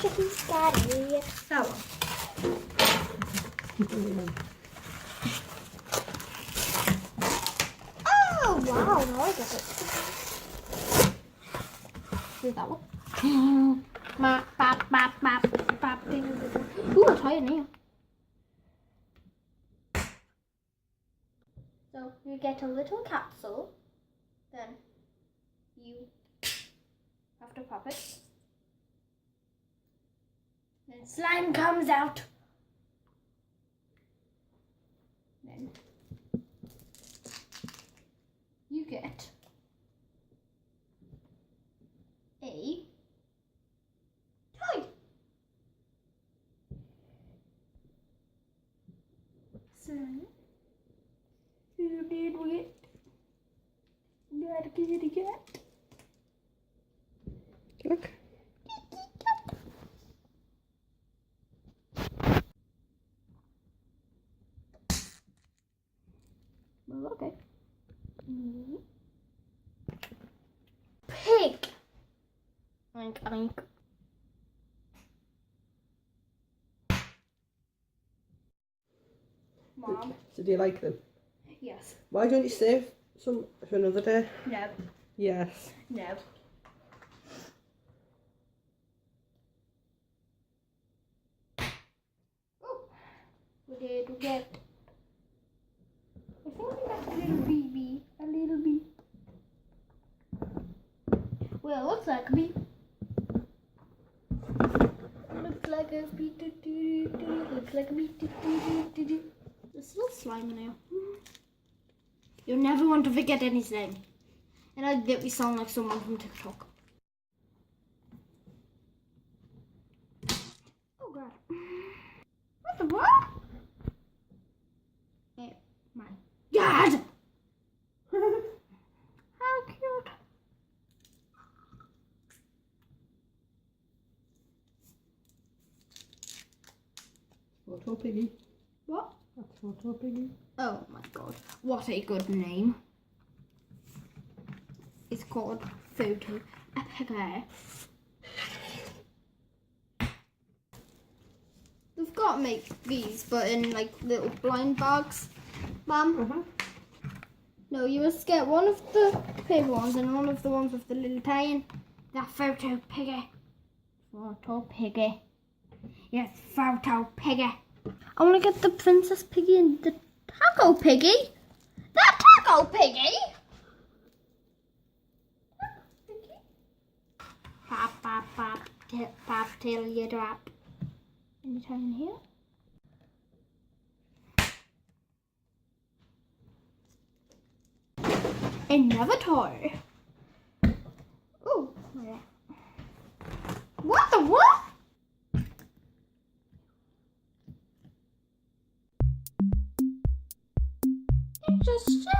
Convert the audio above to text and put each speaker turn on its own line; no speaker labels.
She's scary.
So.
Oh wow, now I get it.
Do that one. Bap, bap, bap, bap, bap. Ooh, a toy in here.
So you get a little capsule, then you have to pop it. Then slime comes out. Then you get a toy. Slime. You did it. That kitty cat.
Look.
Well, okay.
Pig.
Oink, oink.
Mom.
So do you like them?
Yes.
Why don't you save some for another day?
No.
Yes.
No. Oh, what did we get? I think we got a little baby. A little bee. Well, it looks like a bee. Looks like a bee. Looks like a bee.
There's still slime in here. You'll never want to forget any slime. And I bet we sound like someone from TikTok. Oh god. What the what? Oh my god! How cute.
Photo piggy.
What?
That's photo piggy.
Oh my god. What a good name. It's called Photo Piggy. We've got to make these, but in like little blind bags. Mum? No, you must get one of the big ones and one of the ones with the little tie in. The Photo Piggy. Photo Piggy. Yes, Photo Piggy. I want to get the Princess Piggy and the Taco Piggy. The Taco Piggy? Pop, pop, pop, tip, pop, till you drop. Any time in here? Another toy. Ooh, what the what? It's a